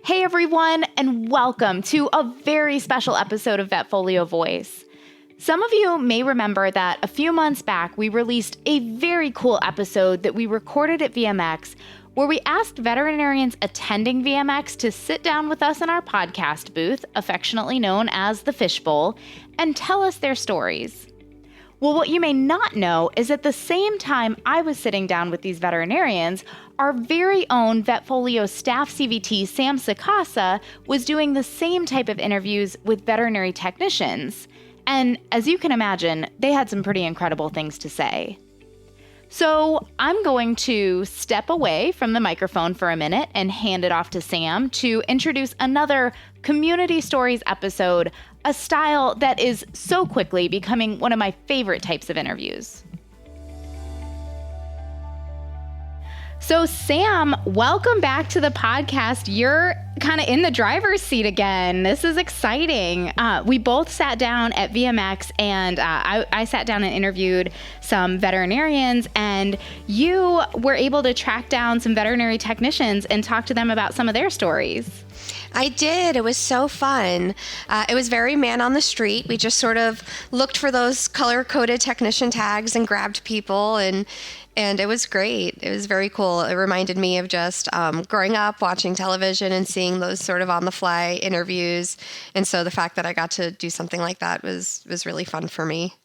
Hey everyone, and welcome to a very special episode of VetFolio Voice. Some of you may remember that a few months back we released a very cool episode that we recorded at VMX where we asked veterinarians attending VMX to sit down with us in our podcast booth, affectionately known as the Fishbowl, and tell us their stories. Well, what you may not know is at the same time I was sitting down with these veterinarians, our very own VetFolio staff CVT, Sam Sacasa, was doing the same type of interviews with veterinary technicians. And as you can imagine, they had some pretty incredible things to say. So I'm going to step away from the microphone for a minute and hand it off to Sam to introduce another Community Stories episode, a style that is so quickly becoming one of my favorite types of interviews. So Sam, welcome back to the podcast. You're kind of in the driver's seat again. This is exciting. We both sat down at VMX and I sat down and interviewed some veterinarians, and you were able to track down some veterinary technicians and talk to them about some of their stories. I did. It was so fun. It was very man on the street. We just sort of looked for those color-coded technician tags and grabbed people, and it was great. It was very cool. It reminded me of just growing up, watching television and seeing those sort of on-the-fly interviews. And so the fact that I got to do something like that was really fun for me.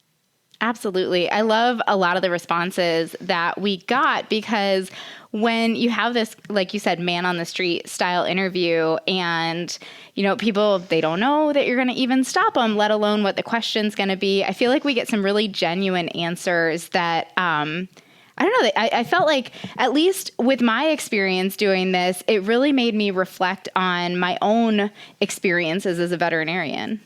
Absolutely. I love a lot of the responses that we got because when you have this, like you said, man on the street style interview and, people, they don't know that you're going to even stop them, let alone what the question's going to be. I feel like we get some really genuine answers that, I don't know. I felt like, at least with my experience doing this, it really made me reflect on my own experiences as a veterinarian.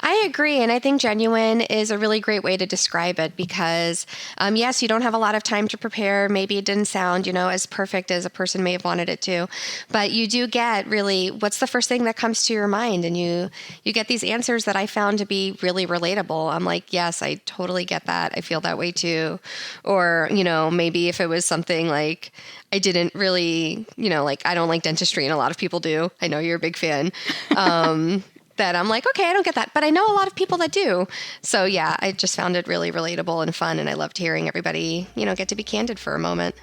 I agree, and I think genuine is a really great way to describe it because, yes, you don't have a lot of time to prepare. Maybe it didn't sound, as perfect as a person may have wanted it to, but you do get really what's the first thing that comes to your mind, and you get these answers that I found to be really relatable. I'm like, yes, I totally get that. I feel that way too. Or, maybe if it was something like I didn't really, like I don't like dentistry, and a lot of people do. I know you're a big fan. That I'm like, okay, I don't get that. But I know a lot of people that do. So yeah, I just found it really relatable and fun. And I loved hearing everybody, get to be candid for a moment.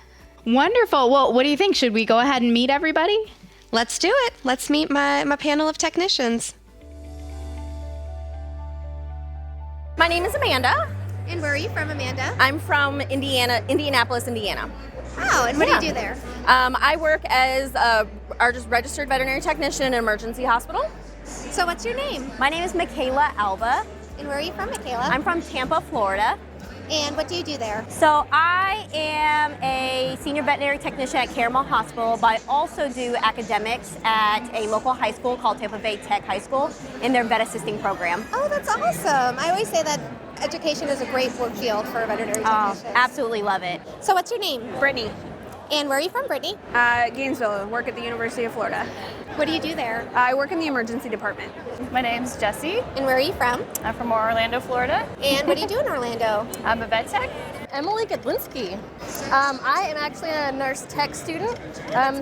Wonderful. Well, what do you think? Should we go ahead and meet everybody? Let's do it. Let's meet my panel of technicians. My name is Amanda. And where are you from, Amanda? I'm from Indianapolis, Indiana. Oh, and what do you do there? I work as our just registered veterinary technician in an emergency hospital. So what's your name? My name is Michaela Alba. And where are you from, Michaela? I'm from Tampa, Florida. And what do you do there? So I am a senior veterinary technician at Caramel Hospital, but I also do academics at a local high school called Tampa Bay Tech High School in their vet assisting program. Oh, that's awesome. I always say that education is a great work field for veterinary technicians. Absolutely love it. So what's your name? Brittany. And where are you from, Brittany? Gainesville. Work at the University of Florida. What do you do there? I work in the emergency department. My name's Jessie. And where are you from? I'm from Orlando, Florida. And what do you do in Orlando? I'm a vet tech. Emily Godlinski. I am actually a nurse tech student,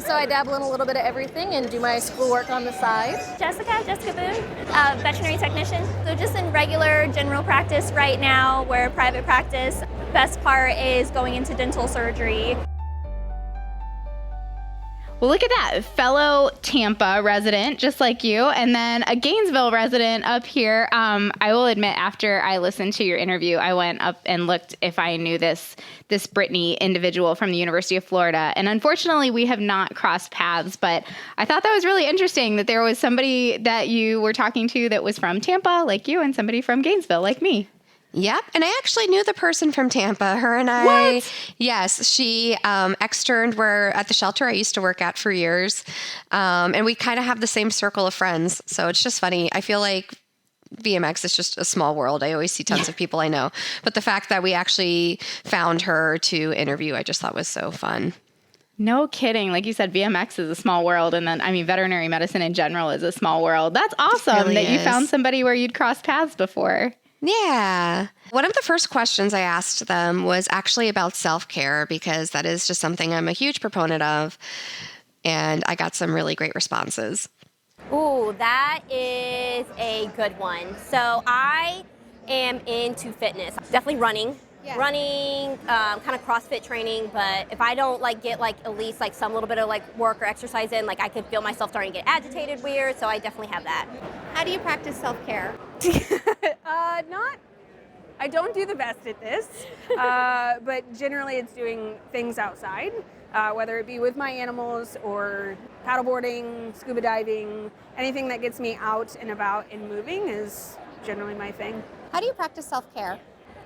so I dabble in a little bit of everything and do my schoolwork on the side. Jessica Boone, veterinary technician. So just in regular general practice right now, we're private practice. Best part is going into dental surgery. Well, look at that. Fellow Tampa resident, just like you, and then a Gainesville resident up here. I will admit, after I listened to your interview, I went up and looked if I knew this Brittany individual from the University of Florida. And unfortunately, we have not crossed paths, but I thought that was really interesting that there was somebody that you were talking to that was from Tampa, like you, and somebody from Gainesville, like me. Yep. And I actually knew the person from Tampa. Her and I. What? Yes. She externed at the shelter I used to work at for years. And we kind of have the same circle of friends. So it's just funny. I feel like VMX is just a small world. I always see tons of people I know. But the fact that we actually found her to interview, I just thought was so fun. No kidding. Like you said, VMX is a small world. And then, veterinary medicine in general is a small world. That's awesome really that you is. found somebody where you'd crossed paths before. Yeah. One of the first questions I asked them was actually about self-care because that is just something I'm a huge proponent of. and I got some really great responses. Ooh, that is a good one. So I am into fitness, definitely running. Yeah. Running, kind of CrossFit training, but if I don't get at least some little bit of work or exercise in, I could feel myself starting to get agitated weird, so I definitely have that. How do you practice self-care? I don't do the best at this, but generally it's doing things outside, whether it be with my animals or paddleboarding, scuba diving, anything that gets me out and about and moving is generally my thing. How do you practice self-care?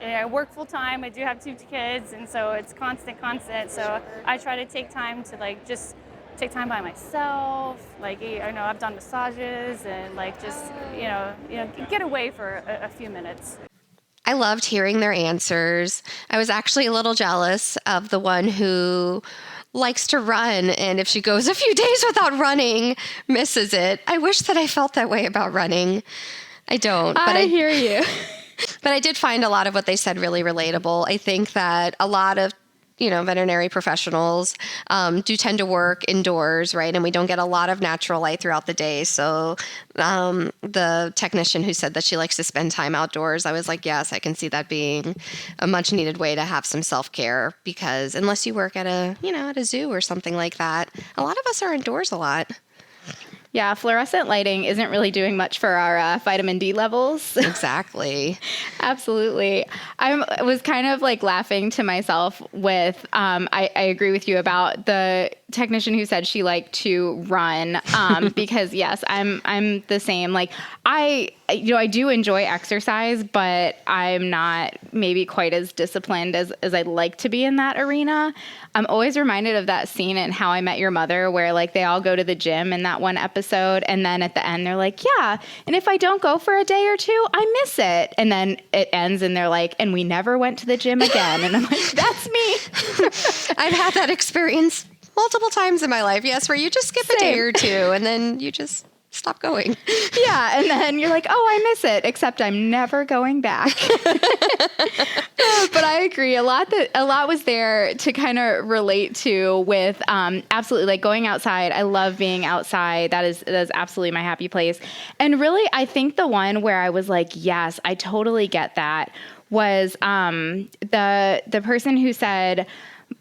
I work full time. I do have 2 kids, and so it's constant. So I try to take time to just take time by myself. I know I've done massages and just get away for a few minutes. I loved hearing their answers. I was actually a little jealous of the one who likes to run, and if she goes a few days without running, misses it. I wish that I felt that way about running. I don't. But I hear you. But I did find a lot of what they said really relatable. I think that a lot of veterinary professionals do tend to work indoors, right? And we don't get a lot of natural light throughout the day. So the technician who said that she likes to spend time outdoors, I was like, yes, I can see that being a much needed way to have some self-care, because unless you work at at a zoo or something like that, a lot of us are indoors a lot. Yeah, fluorescent lighting isn't really doing much for our vitamin D levels. Exactly. Absolutely. I was kind of laughing to myself with, I agree with you about the technician who said she liked to run, because yes, I'm the same. I do enjoy exercise, but I'm not maybe quite as disciplined as I'd like to be in that arena. I'm always reminded of that scene in How I Met Your Mother where they all go to the gym in that one episode, and then at the end they're like, yeah, and if I don't go for a day or two, I miss it. And then it ends and they're like, and we never went to the gym again. And I'm like, that's me. I've had that experience multiple times in my life, yes, where you just skip a day or two and then you just stop going. Yeah, and then you're like, oh, I miss it, except I'm never going back. But I agree. A lot was there to kind of relate to with absolutely going outside. I love being outside. That is absolutely my happy place. And really, I think the one where I was like, yes, I totally get that, was the person who said,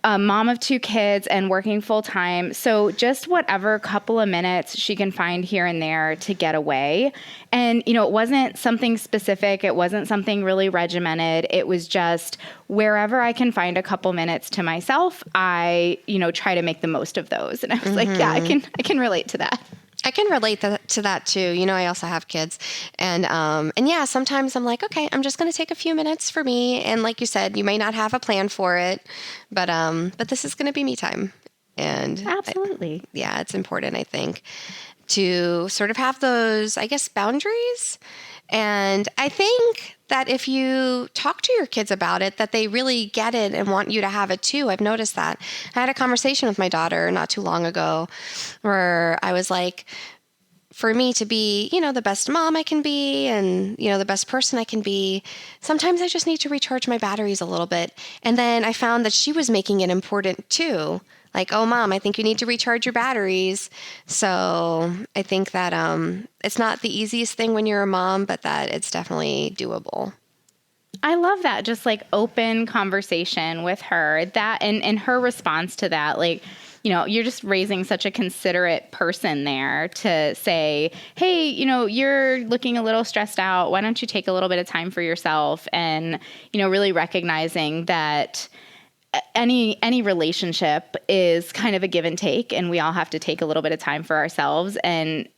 a mom of 2 kids and working full time. So just whatever couple of minutes she can find here and there to get away. And, it wasn't something specific. It wasn't something really regimented. It was just wherever I can find a couple minutes to myself, I, try to make the most of those. And I was like, yeah, I can relate to that. I can relate to that too. I also have kids, and yeah, sometimes I'm like, okay, I'm just going to take a few minutes for me. And like you said, you may not have a plan for it, but this is going to be me time. And absolutely, it's important, I think, to sort of have those, I guess, boundaries. And I think that if you talk to your kids about it, that they really get it and want you to have it too. I've noticed that. I had a conversation with my daughter not too long ago where I was like, for me to be, the best mom I can be and, the best person I can be, sometimes I just need to recharge my batteries a little bit. And then I found that she was making it important too. Like, oh, Mom, I think you need to recharge your batteries. So I think that it's not the easiest thing when you're a mom, but that it's definitely doable. I love that. Just open conversation with her, that and her response to that, you're just raising such a considerate person there to say, hey, you're looking a little stressed out. Why don't you take a little bit of time for yourself? And, really recognizing that any relationship is kind of a give and take, and we all have to take a little bit of time for ourselves, and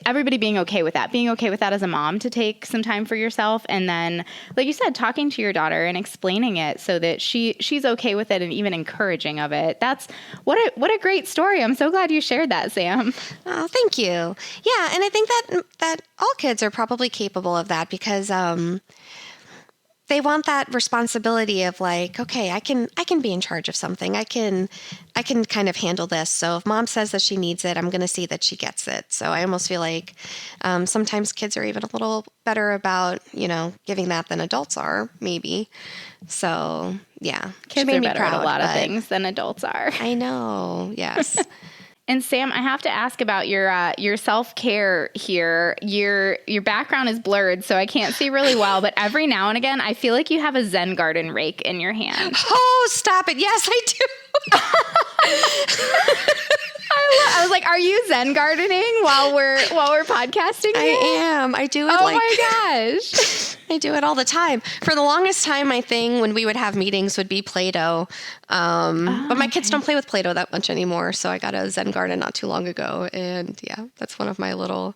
everybody being okay with that as a mom, to take some time for yourself. And then, like you said, talking to your daughter and explaining it so that she's okay with it and even encouraging of it. That's what a great story. I'm so glad you shared that, Sam. Oh, thank you. Yeah. And I think that all kids are probably capable of that, because, they want that responsibility of like, okay, I can be in charge of something. I can kind of handle this. So if mom says that she needs it, I'm going to see that she gets it. So I almost feel like sometimes kids are even a little better about, giving that than adults are, maybe. So yeah, Kids are better at a lot of things than adults are. I know. Yes. And Sam, I have to ask about your self-care here. Your background is blurred, so I can't see really well, but every now and again, I feel like you have a Zen garden rake in your hand. Oh, stop it. Yes, I do. I was like, are you Zen gardening while we're podcasting? I am. I do it. Oh my gosh. I do it all the time. For the longest time, my thing when we would have meetings would be Play-Doh. But my kids don't play with Play-Doh that much anymore. So I got a Zen garden not too long ago. And yeah, that's one of my little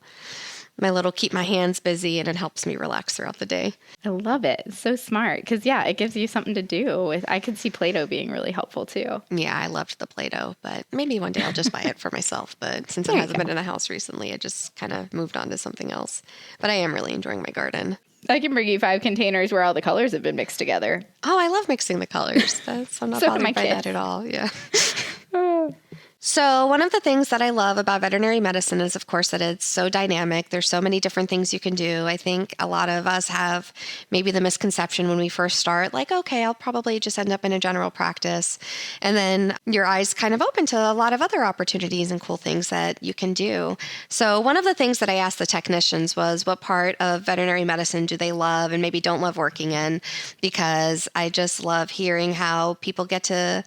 keep my hands busy, and it helps me relax throughout the day. I love it. It's so smart. Because yeah, it gives you something to do. I could see Play-Doh being really helpful too. Yeah, I loved the Play-Doh, but maybe one day I'll just buy it for myself. But since it hasn't been in the house recently, I just kind of moved on to something else. But I am really enjoying my garden. I can bring you 5 containers where all the colors have been mixed together. Oh, I love mixing the colors. I'm not bothered by that at all. Yeah. So one of the things that I love about veterinary medicine is, of course, that it's so dynamic. There's so many different things you can do. I think a lot of us have maybe the misconception when we first start, like, okay, I'll probably just end up in a general practice. And then your eyes kind of open to a lot of other opportunities and cool things that you can do. So one of the things that I asked the technicians was, what part of veterinary medicine do they love and maybe don't love working in? Because I just love hearing how people get to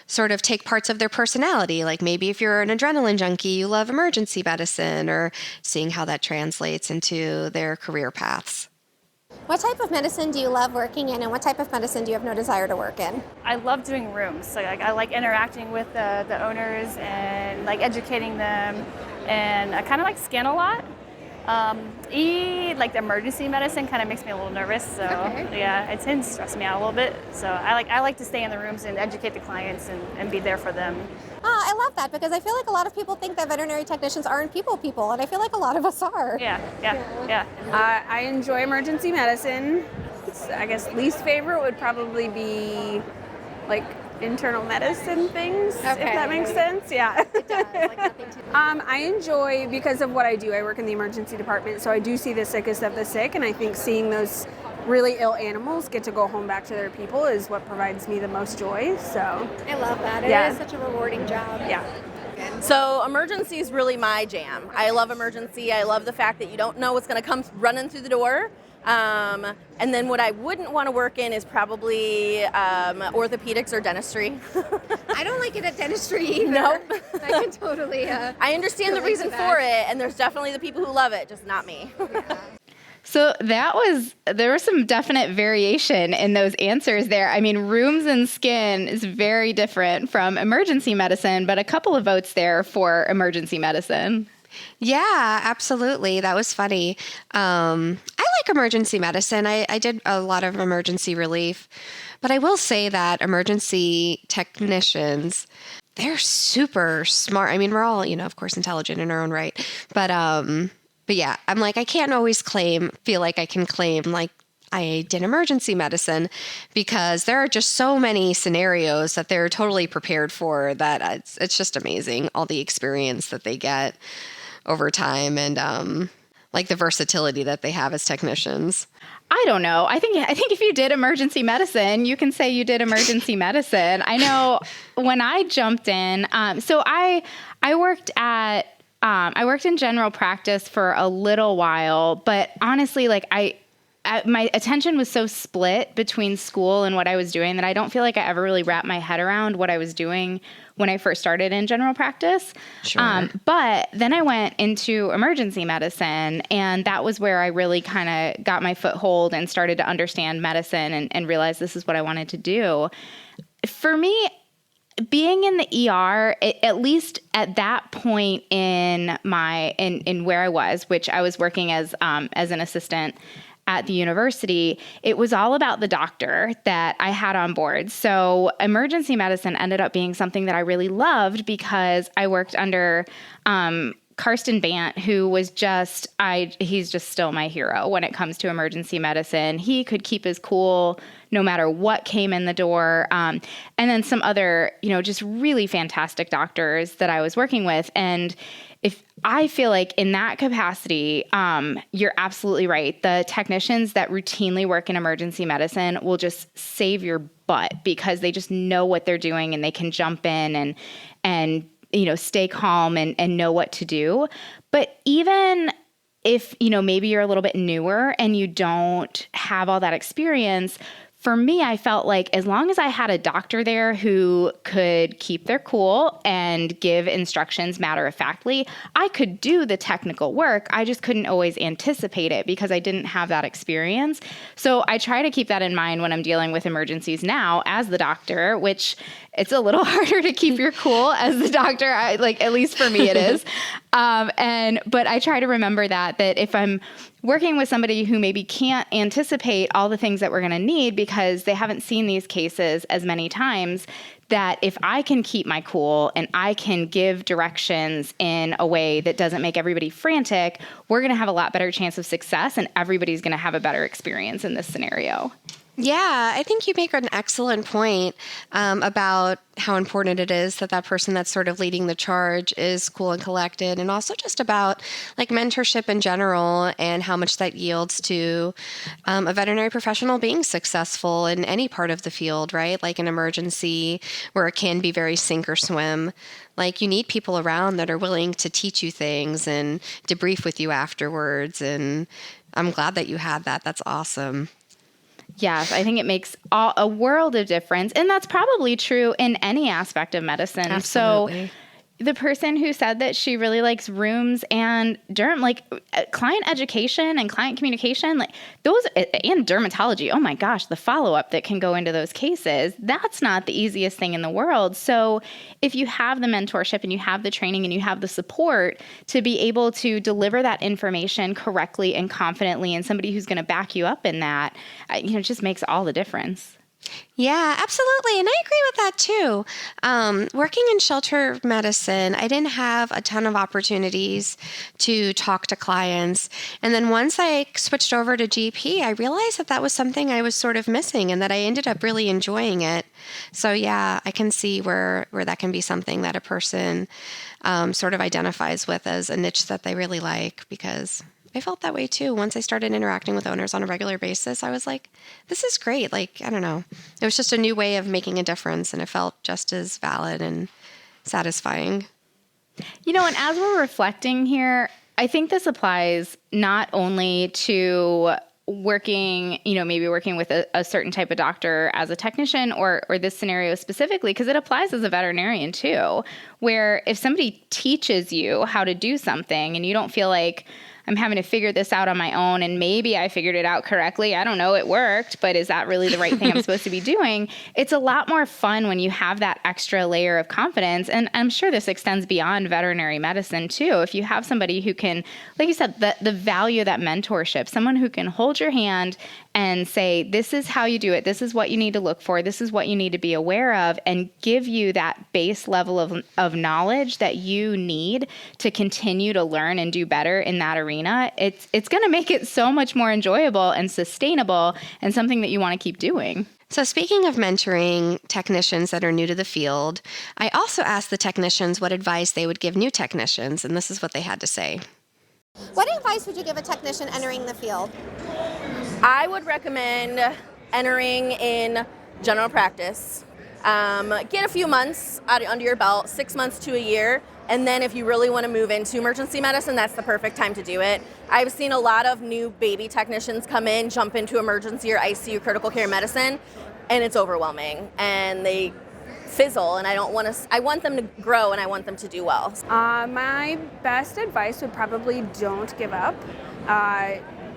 sort of take parts of their personality. Like maybe if you're an adrenaline junkie, you love emergency medicine, or seeing how that translates into their career paths. What type of medicine do you love working in, and what type of medicine do you have no desire to work in? I love doing rooms. So I like interacting with the owners and like educating them, and I kind of like scan a lot. Like the emergency medicine kind of makes me a little nervous, so yeah, it tends to stress me out a little bit. So I like to stay in the rooms and educate the clients and be there for them. Oh, I love that, because I feel like a lot of people think that veterinary technicians aren't people, and I feel like a lot of us are. Yeah. I enjoy emergency medicine. I guess least favorite would probably be like internal medicine things, if that makes sense. Yeah. It does. Like nothing too I enjoy, because of what I do, I work in the emergency department, so I do see the sickest of the sick, and I think seeing those really ill animals get to go home back to their people is what provides me the most joy. So I love that. It is such a rewarding job. Yeah. So emergency is really my jam. I love emergency. I love the fact that you don't know what's going to come running through the door. And then what I wouldn't want to work in is probably orthopedics or dentistry. I don't like it at dentistry either. Nope. I can totally I understand the reason for it, and there's definitely the people who love it, just not me. So there was some definite variation in those answers there. I mean, rooms and skin is very different from emergency medicine, but a couple of votes there for emergency medicine. Yeah, absolutely. That was funny. I like emergency medicine. I did a lot of emergency relief, but I will say that emergency technicians, they're super smart. I mean, we're all, of course, intelligent in our own right, but yeah, I'm like, I can't always feel like I can claim like I did emergency medicine, because there are just so many scenarios that they're totally prepared for, that it's just amazing, all the experience that they get over time, and like the versatility that they have as technicians. I don't know. I think if you did emergency medicine, you can say you did emergency medicine. I know when I jumped in, so I worked in general practice for a little while, but honestly, like my attention was so split between school and what I was doing that I don't feel like I ever really wrapped my head around what I was doing when I first started in general practice. Sure. But then I went into emergency medicine, and that was where I really kind of got my foothold and started to understand medicine and realize this is what I wanted to do. For me, being in the ER, at least at that point in where I was, which I was working as an assistant at the university, it was all about the doctor that I had on board. So emergency medicine ended up being something that I really loved, because I worked under Karsten Bant, who was he's just still my hero when it comes to emergency medicine. He could keep his cool no matter what came in the door. And then some other, just really fantastic doctors that I was working with. And if I feel like in that capacity, you're absolutely right. The technicians that routinely work in emergency medicine will just save your butt because they just know what they're doing and they can jump in and stay calm and know what to do. But even if, maybe you're a little bit newer and you don't have all that experience, for me, I felt like as long as I had a doctor there who could keep their cool and give instructions matter-of-factly, I could do the technical work. I just couldn't always anticipate it because I didn't have that experience. So I try to keep that in mind when I'm dealing with emergencies now as the doctor, which it's a little harder to keep your cool as the doctor. At least for me it is. But I try to remember that if I'm working with somebody who maybe can't anticipate all the things that we're going to need because they haven't seen these cases as many times, that if I can keep my cool and I can give directions in a way that doesn't make everybody frantic, we're going to have a lot better chance of success and everybody's going to have a better experience in this scenario. Yeah, I think you make an excellent point about how important it is that person that's sort of leading the charge is cool and collected, and also just about mentorship in general and how much that yields to a veterinary professional being successful in any part of the field, right? Like an emergency where it can be very sink or swim. You need people around that are willing to teach you things and debrief with you afterwards, and I'm glad that you had that. That's awesome. Yes, I think it makes a world of difference. And that's probably true in any aspect of medicine. Absolutely. So the person who said that she really likes rooms and client education and client communication, those, and dermatology, oh my gosh, the follow-up that can go into those cases, that's not the easiest thing in the world. So if you have the mentorship and you have the training and you have the support to be able to deliver that information correctly and confidently, and somebody who's going to back you up in that, it just makes all the difference. Yeah, absolutely. And I agree with that too. Working in shelter medicine, I didn't have a ton of opportunities to talk to clients. And then once I switched over to GP, I realized that was something I was sort of missing and that I ended up really enjoying it. So yeah, I can see where that can be something that a person sort of identifies with as a niche that they really like, because I felt that way too. Once I started interacting with owners on a regular basis, I was like, this is great. I don't know. It was just a new way of making a difference, and it felt just as valid and satisfying. And as we're reflecting here, I think this applies not only to working, maybe working with a certain type of doctor as a technician or this scenario specifically, because it applies as a veterinarian too, where if somebody teaches you how to do something and you don't feel like I'm having to figure this out on my own, and maybe I figured it out correctly. I don't know, it worked, but is that really the right thing I'm supposed to be doing? It's a lot more fun when you have that extra layer of confidence, and I'm sure this extends beyond veterinary medicine too. If you have somebody who can, like you said, the value of that mentorship, someone who can hold your hand and say, this is how you do it, this is what you need to look for, this is what you need to be aware of, and give you that base level of knowledge that you need to continue to learn and do better in that arena. It's going to make it so much more enjoyable and sustainable and something that you want to keep doing. So speaking of mentoring technicians that are new to the field, I also asked the technicians what advice they would give new technicians, and this is what they had to say. What advice would you give a technician entering the field? I would recommend entering in general practice. Get a few months under your belt, 6 months to a year, and then if you really want to move into emergency medicine, that's the perfect time to do it. I've seen a lot of new baby technicians come in, jump into emergency or ICU critical care medicine, and it's overwhelming, and they fizzle, and I want them to grow, and I want them to do well. My best advice would probably don't give up.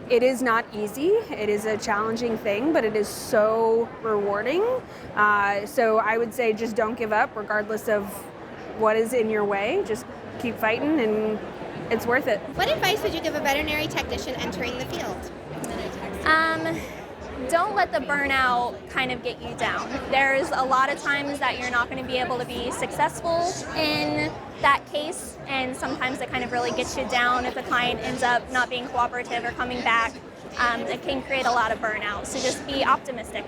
It is not easy. It is a challenging thing, but it is so rewarding. So I would say just don't give up regardless of what is in your way. Just keep fighting, and it's worth it. What advice would you give a veterinary technician entering the field? don't let the burnout kind of get you down. There's a lot of times that you're not going to be able to be successful in that case, and sometimes it kind of really gets you down if the client ends up not being cooperative or coming back. It can create a lot of burnout, so just be optimistic.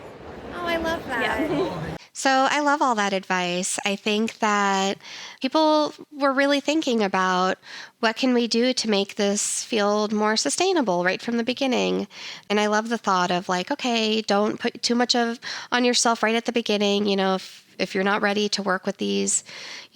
Oh, I love that. Yeah. So I love all that advice. I think that people were really thinking about what can we do to make this field more sustainable right from the beginning. And I love the thought of like, okay, don't put too much on yourself right at the beginning. If you're not ready to work with these,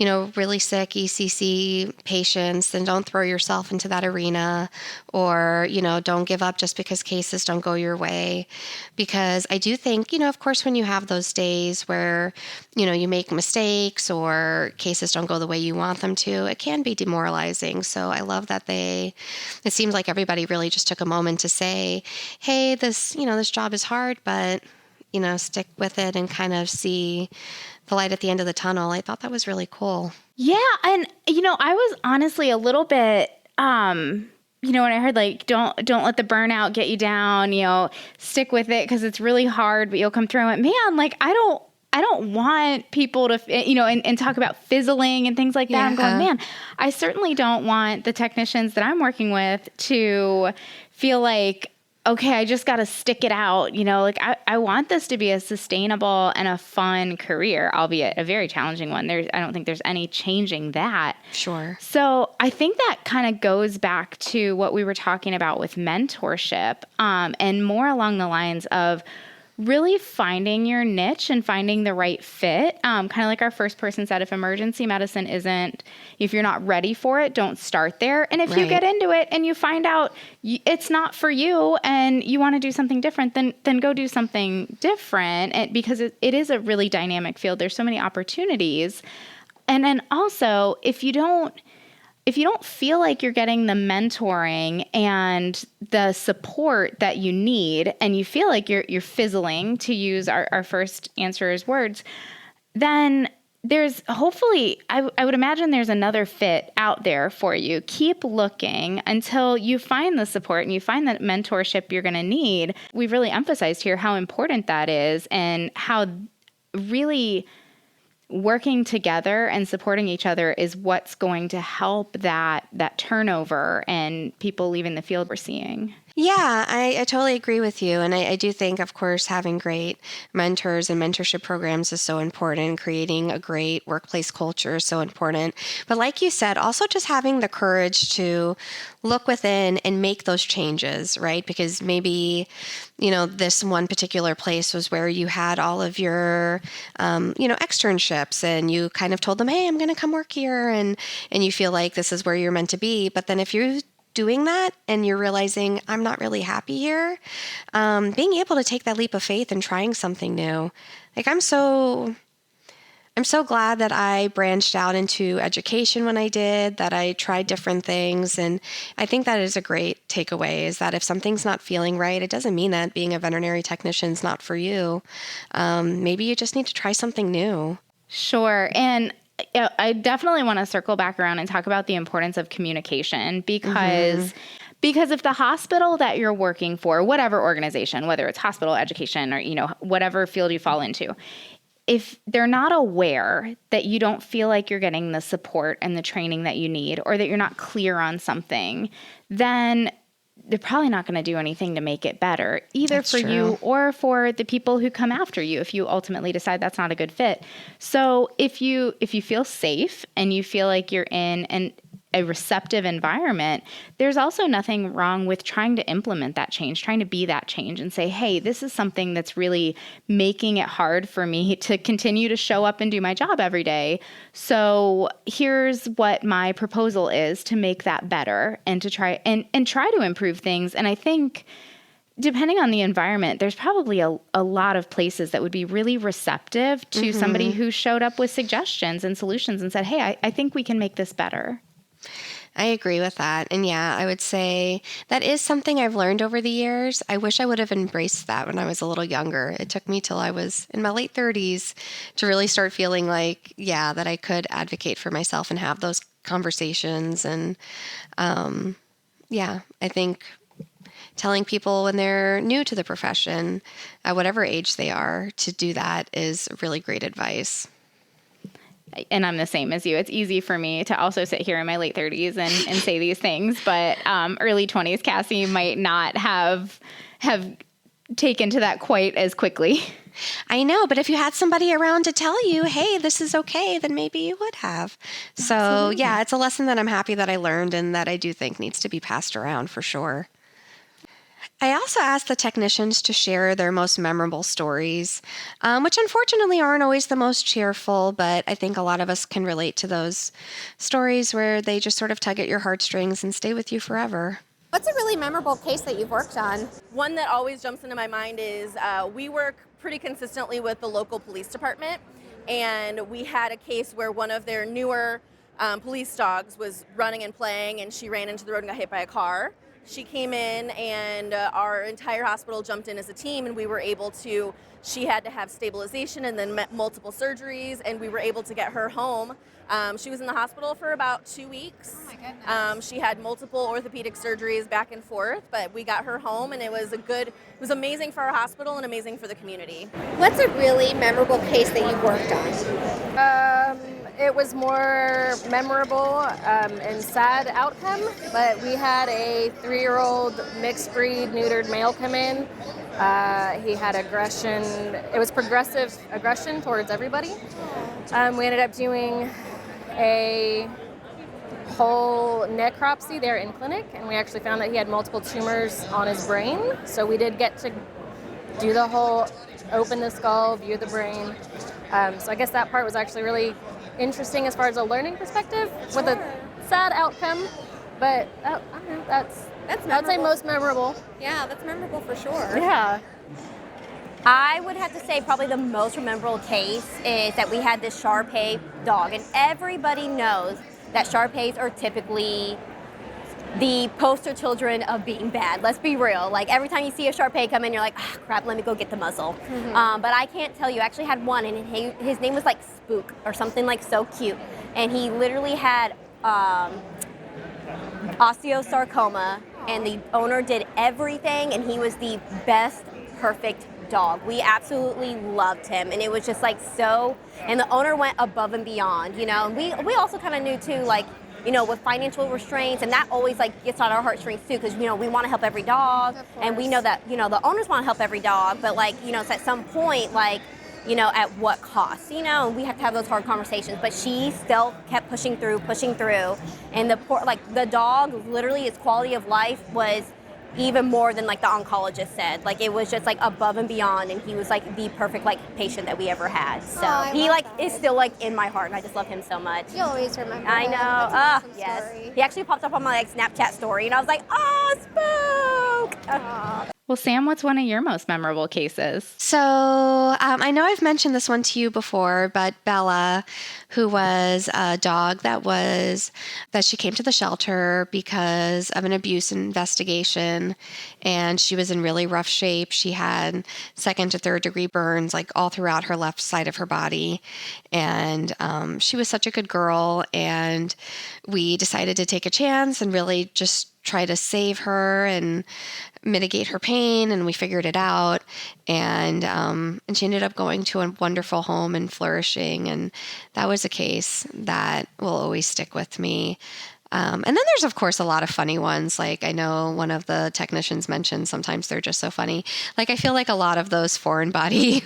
really sick ECC patients, then don't throw yourself into that arena, or, don't give up just because cases don't go your way. Because I do think, of course, when you have those days where, you make mistakes or cases don't go the way you want them to, it can be demoralizing. So I love that it seems like everybody really just took a moment to say, hey, this job is hard, but stick with it and kind of see the light at the end of the tunnel. I thought that was really cool. Yeah. And, I was honestly a little bit, when I heard like, don't let the burnout get you down, stick with it because it's really hard, but you'll come through. I went, man, like, I don't want people to, and talk about fizzling and things like that. Yeah. I'm going, man, I certainly don't want the technicians that I'm working with to feel like, okay, I just got to stick it out. I want this to be a sustainable and a fun career, albeit a very challenging one. I don't think there's any changing that. Sure. So I think that kind of goes back to what we were talking about with mentorship, and more along the lines of really finding your niche and finding the right fit. Kind of like our first person said, if emergency medicine if you're not ready for it, don't start there. And if you get into it and you find out it's not for you and you want to do something different, then go do something different, because it is a really dynamic field. There's so many opportunities. And then also, if you don't feel like you're getting the mentoring and the support that you need, and you feel like you're fizzling, to use our first answerer's words, then there's hopefully, I would imagine there's another fit out there for you. Keep looking until you find the support and you find that mentorship you're going to need. We've really emphasized here how important that is, and how really working together and supporting each other is what's going to help that turnover and people leaving the field we're seeing. Yeah, I totally agree with you. And I do think, of course, having great mentors and mentorship programs is so important. Creating a great workplace culture is so important. But like you said, also just having the courage to look within and make those changes, right? Because maybe, this one particular place was where you had all of your, externships, and you kind of told them, hey, I'm going to come work here. And you feel like this is where you're meant to be. But then if you're doing that and you're realizing I'm not really happy here, being able to take that leap of faith and trying something new. Like I'm so glad that I branched out into education when I did, that I tried different things. And I think that is a great takeaway, is that if something's not feeling right, it doesn't mean that being a veterinary technician is not for you. Maybe you just need to try something new. Sure. And I definitely want to circle back around and talk about the importance of communication, because if the hospital that you're working for, whatever organization, whether it's hospital, education, or, whatever field you fall into, if they're not aware that you don't feel like you're getting the support and the training that you need, or that you're not clear on something, then they're probably not going to do anything to make it better, either for you or for the people who come after you, if you ultimately decide that's not a good fit. So if you feel safe and you feel like you're in a receptive environment, there's also nothing wrong with trying to implement that change, trying to be that change and say, hey, this is something that's really making it hard for me to continue to show up and do my job every day. So here's what my proposal is to make that better, and to try and try to improve things. And I think, depending on the environment, there's probably a lot of places that would be really receptive to somebody who showed up with suggestions and solutions and said, hey, I think we can make this better. I agree with that. And yeah, I would say that is something I've learned over the years. I wish I would have embraced that when I was a little younger. It took me till I was in my late 30s to really start feeling like, that I could advocate for myself and have those conversations. And I think telling people when they're new to the profession, at whatever age they are, to do that is really great advice. And I'm the same as you. It's easy for me to also sit here in my late 30s and say these things, but early 20s, Cassie might not have taken to that quite as quickly. I know, but if you had somebody around to tell you, hey, this is okay, then maybe you would have. So, Absolutely. yeah, it's a lesson that I'm happy that I learned and that I do think needs to be passed around for sure. I also asked the technicians to share their most memorable stories, which unfortunately aren't always the most cheerful, but I think a lot of us can relate to those stories where they just sort of tug at your heartstrings and stay with you forever. What's a really memorable case that you've worked on? One that always jumps into my mind is we work pretty consistently with the local police department, and we had a case where one of their newer police dogs was running and playing, and she ran into the road and got hit by a car. She came in, and our entire hospital jumped in as a team, and we were able to, she had to have stabilization and then multiple surgeries, and we were able to get her home. She was in the hospital for about 2 weeks. Oh my goodness. She had multiple orthopedic surgeries back and forth, but we got her home, and it was amazing for our hospital and amazing for the community. What's a really memorable case that you've worked on? It was more memorable and sad outcome, but we had a 3-year-old mixed breed neutered male come in. He had aggression. It was progressive aggression towards everybody. We ended up doing a whole necropsy there in clinic, and we actually found that he had multiple tumors on his brain. So we did get to do the whole open the skull, view the brain. So I guess that part was actually really interesting as far as a learning perspective with a sad outcome, but I don't know, that's I would say most memorable. Yeah, that's memorable for sure. Yeah. I would have to say probably the most memorable case is that we had this Shar-Pei dog, and everybody knows that Shar-Peis are typically the poster children of being bad. Let's be real. Like every time you see a Shar-Pei come in, you're like, ah, crap, let me go get the muzzle. Mm-hmm. But I can't tell you. I actually had one, and his name was like Spook or something like so cute. And he literally had osteosarcoma, and the owner did everything, and he was the best, perfect dog. We absolutely loved him, and it was just like so, and the owner went above and beyond, you know. And we also kind of knew too, like, you know, with financial restraints, and that always like gets on our heartstrings too, because, you know, we want to help every dog, and we know that, you know, the owners want to help every dog, but like, you know, it's at some point, like, you know, at what cost, you know, and we have to have those hard conversations, but she still kept pushing through, and the poor, like the dog, literally its quality of life was even more than like the oncologist said. Like it was just like above and beyond, and he was like the perfect like patient that we ever had. So he like is still like in my heart, and I just love him so much. You'll always remember. I know. That's an awesome Yes. story. He actually popped up on my like Snapchat story, and I was like, oh, Spook. Well, Sam, what's one of your most memorable cases? So I know I've mentioned this one to you before, but Bella, who was a dog that she came to the shelter because of an abuse investigation, and she was in really rough shape. She had 2nd to 3rd degree burns like all throughout her left side of her body, and she was such a good girl, and we decided to take a chance and really just try to save her and mitigate her pain, and we figured it out, and she ended up going to a wonderful home and flourishing, and that was a case that will always stick with me. And then there's, of course, a lot of funny ones. Like I know one of the technicians mentioned sometimes they're just so funny. Like I feel like a lot of those foreign body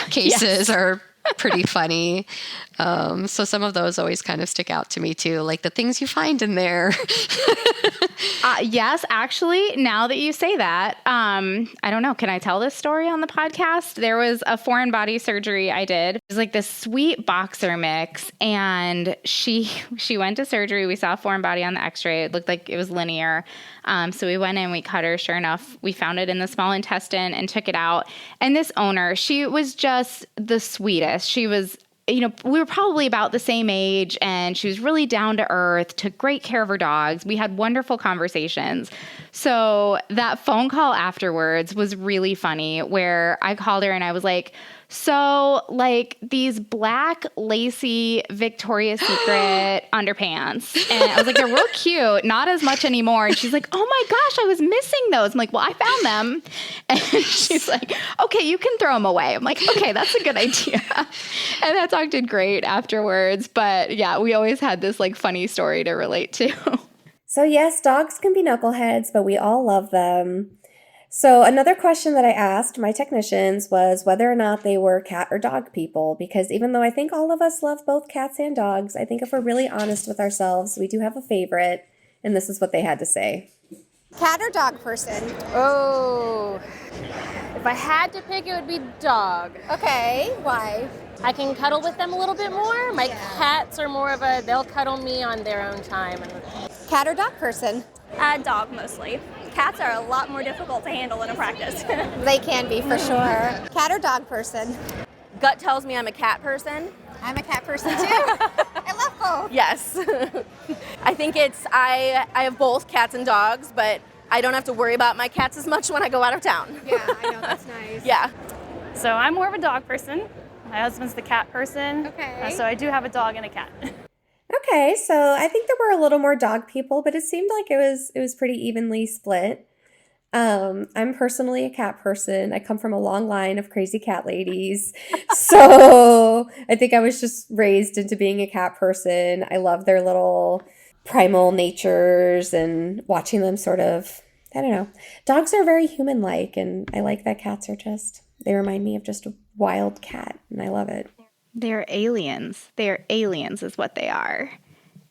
cases are pretty funny. So some of those always kind of stick out to me too, like the things you find in there. Yes, actually, now that you say that, I don't know. Can I tell this story on the podcast? There was a foreign body surgery I did. It was like this sweet boxer mix, and she went to surgery. We saw a foreign body on the x-ray. It looked like it was linear. So we went in, we cut her. Sure enough, we found it in the small intestine and took it out. And this owner, she was just the sweetest. She was, you know, we were probably about the same age, and she was really down to earth, took great care of her dogs. We had wonderful conversations. So that phone call afterwards was really funny, where I called her and I was like, So, like, these black, lacy Victoria's Secret underpants. And I was like, they're real cute. Not as much anymore. And she's like, oh my gosh, I was missing those. I'm like, well, I found them. And she's like, okay, you can throw them away. I'm like, okay, that's a good idea. And that talk did great afterwards. But yeah, we always had this like funny story to relate to. So yes, dogs can be knuckleheads, but we all love them. So another question that I asked my technicians was whether or not they were cat or dog people, because even though I think all of us love both cats and dogs, I think if we're really honest with ourselves, we do have a favorite, and this is what they had to say. Cat or dog person? Oh, if I had to pick, it would be dog. Okay, why? I can cuddle with them a little bit more. My cats are more of they'll cuddle me on their own time. Cat or dog person? Dog mostly. Cats are a lot more difficult to handle in a practice. They can be, for sure. Cat or dog person? Gut tells me I'm a cat person. I'm a cat person too. I love both. Yes. I think I have both cats and dogs, but I don't have to worry about my cats as much when I go out of town. Yeah, I know, that's nice. Yeah. So I'm more of a dog person. My husband's the cat person. Okay. So I do have a dog and a cat. Okay, so I think there were a little more dog people, but it seemed like it was pretty evenly split. I'm personally a cat person. I come from a long line of crazy cat ladies. So I think I was just raised into being a cat person. I love their little primal natures and watching them sort of, I don't know. Dogs are very human-like, and I like that cats are they remind me of just a wild cat, and I love it. They're aliens. They're aliens is what they are.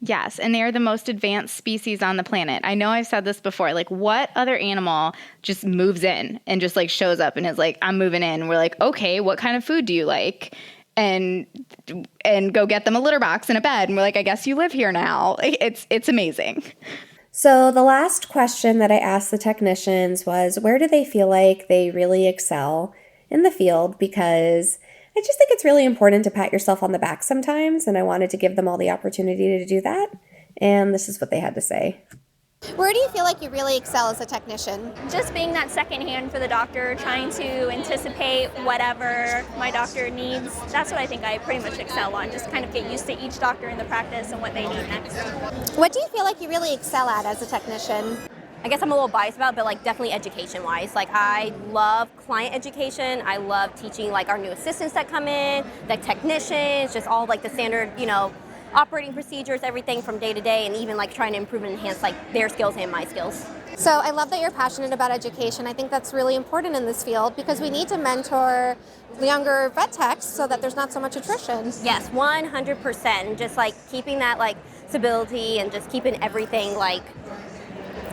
Yes, and they are the most advanced species on the planet. I know I've said this before. Like, what other animal just moves in and just, like, shows up and is like, I'm moving in. And we're like, okay, what kind of food do you like? And go get them a litter box and a bed. And we're like, I guess you live here now. It's amazing. So the last question that I asked the technicians was, where do they feel like they really excel in the field? Because I just think it's really important to pat yourself on the back sometimes, and I wanted to give them all the opportunity to do that, and this is what they had to say. Where do you feel like you really excel as a technician? Just being that second hand for the doctor, trying to anticipate whatever my doctor needs. That's what I think I pretty much excel on, just kind of get used to each doctor in the practice and what they need next. What do you feel like you really excel at as a technician? I guess I'm a little biased about it, but like definitely education-wise. Like I love client education. I love teaching like our new assistants that come in, the technicians, just all like the standard, operating procedures, everything from day to day, and even like trying to improve and enhance like their skills and my skills. So I love that you're passionate about education. I think that's really important in this field because we need to mentor younger vet techs so that there's not so much attrition. Yes, 100%. Just like keeping that like stability and just keeping everything like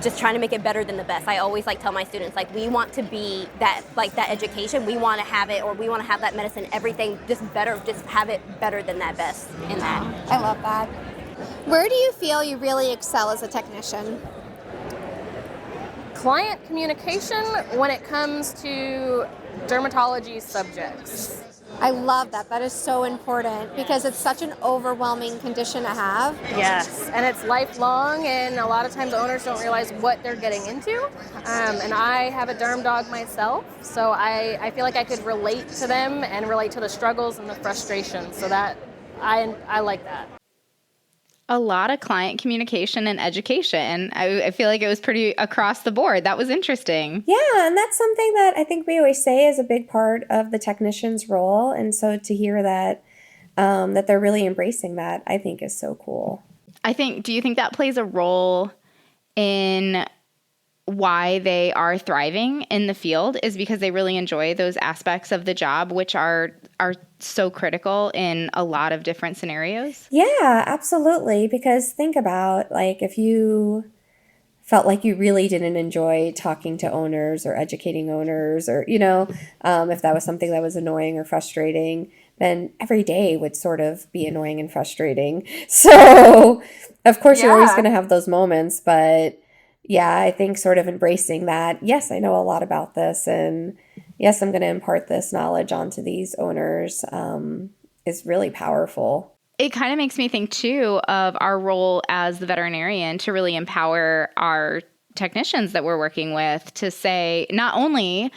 just trying to make it better than the best. I always like tell my students, like, we want to be that education. We want to have it, or we want to have that medicine, everything just better, just have it better than that best in that. I love that. Where do you feel you really excel as a technician? Client communication when it comes to dermatology subjects. I love that. That is so important because it's such an overwhelming condition to have. Yes, and it's lifelong, and a lot of times owners don't realize what they're getting into. And I have a derm dog myself, so I feel like I could relate to them and relate to the struggles and the frustrations. So that I like that. A lot of client communication and education. I feel like it was pretty across the board. That was interesting. Yeah, and that's something that I think we always say is a big part of the technician's role. And so to hear that that they're really embracing that, I think is so cool. Do you think that plays a role in why they are thriving in the field is because they really enjoy those aspects of the job, which are so critical in a lot of different scenarios? Yeah, absolutely. Because think about, like, if you felt like you really didn't enjoy talking to owners or educating owners, or, if that was something that was annoying or frustrating, then every day would sort of be annoying and frustrating. So, of course, you're always going to have those moments, but yeah, I think sort of embracing that, yes, I know a lot about this, and yes, I'm going to impart this knowledge onto these owners is really powerful. It kind of makes me think, too, of our role as the veterinarian to really empower our technicians that we're working with to say, not only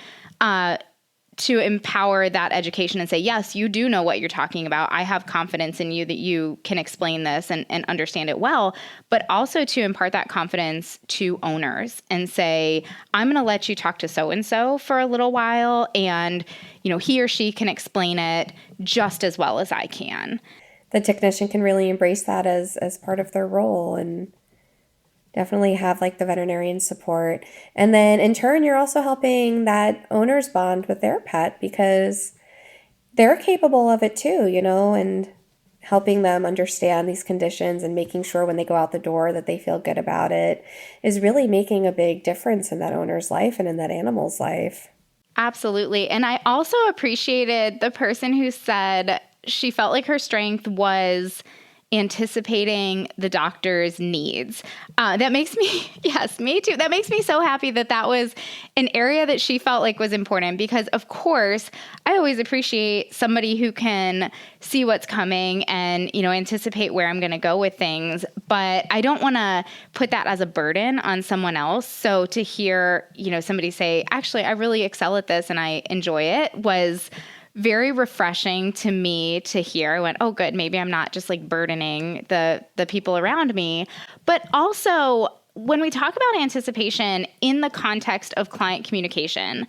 to empower that education and say, yes, you do know what you're talking about. I have confidence in you that you can explain this and understand it well, but also to impart that confidence to owners and say, I'm going to let you talk to so-and-so for a little while, and he or she can explain it just as well as I can. The technician can really embrace that as part of their role and definitely have like the veterinarian support. And then in turn, you're also helping that owner's bond with their pet because they're capable of it too, and helping them understand these conditions and making sure when they go out the door that they feel good about it is really making a big difference in that owner's life and in that animal's life. Absolutely. And I also appreciated the person who said she felt like her strength was anticipating the doctor's needs. That makes me, yes, me too. That makes me so happy that was an area that she felt like was important because, of course, I always appreciate somebody who can see what's coming and, anticipate where I'm going to go with things. But I don't want to put that as a burden on someone else. So to hear, somebody say, actually, I really excel at this and I enjoy it was very refreshing to me to hear. I went, oh, good. Maybe I'm not just like burdening the people around me. But also, when we talk about anticipation in the context of client communication,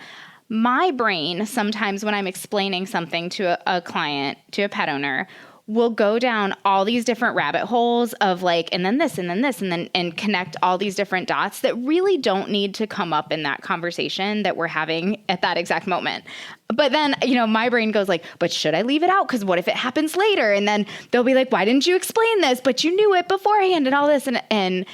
my brain sometimes when I'm explaining something to a client, to a pet owner, will go down all these different rabbit holes of like, and then this, and then this, and connect all these different dots that really don't need to come up in that conversation that we're having at that exact moment. But then, my brain goes like, but should I leave it out? Because what if it happens later? And then they'll be like, why didn't you explain this? But you knew it beforehand and all this. And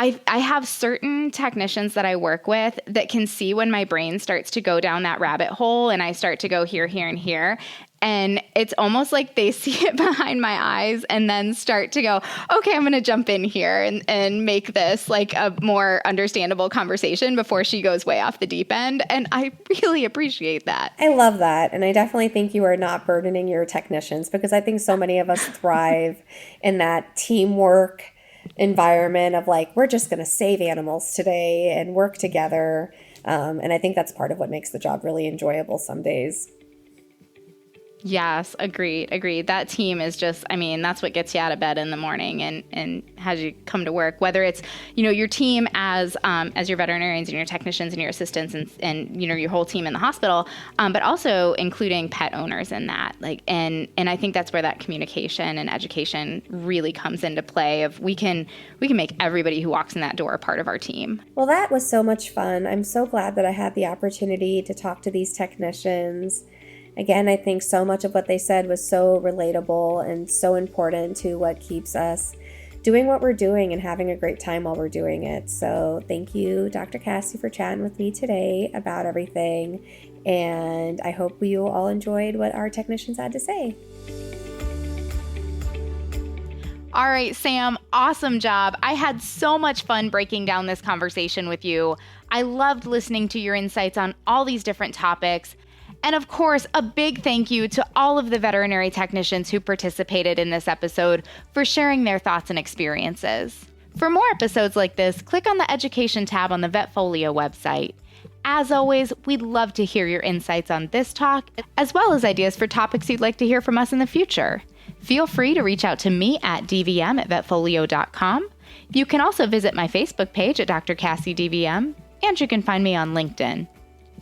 I have certain technicians that I work with that can see when my brain starts to go down that rabbit hole and I start to go here, here, and here. And it's almost like they see it behind my eyes and then start to go, okay, I'm going to jump in here and make this like a more understandable conversation before she goes way off the deep end. And I really appreciate that. I love that. And I definitely think you are not burdening your technicians because I think so many of us thrive in that teamwork environment of like, we're just going to save animals today and work together. And I think that's part of what makes the job really enjoyable some days. Yes, agreed. That team is just, that's what gets you out of bed in the morning and has you come to work, whether it's, your team as your veterinarians and your technicians and your assistants and your whole team in the hospital, but also including pet owners in that. And I think that's where that communication and education really comes into play of we can make everybody who walks in that door a part of our team. Well, that was so much fun. I'm so glad that I had the opportunity to talk to these technicians. Again, I think so much of what they said was so relatable and so important to what keeps us doing what we're doing and having a great time while we're doing it. So thank you, Dr. Cassie, for chatting with me today about everything. And I hope you all enjoyed what our technicians had to say. All right, Sam, awesome job. I had so much fun breaking down this conversation with you. I loved listening to your insights on all these different topics. And of course, a big thank you to all of the veterinary technicians who participated in this episode for sharing their thoughts and experiences. For more episodes like this, click on the Education tab on the VetFolio website. As always, we'd love to hear your insights on this talk, as well as ideas for topics you'd like to hear from us in the future. Feel free to reach out to me at dvm@vetfolio.com. You can also visit my Facebook page at Dr. Cassie DVM, and you can find me on LinkedIn.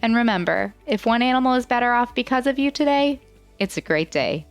And remember, if one animal is better off because of you today, it's a great day.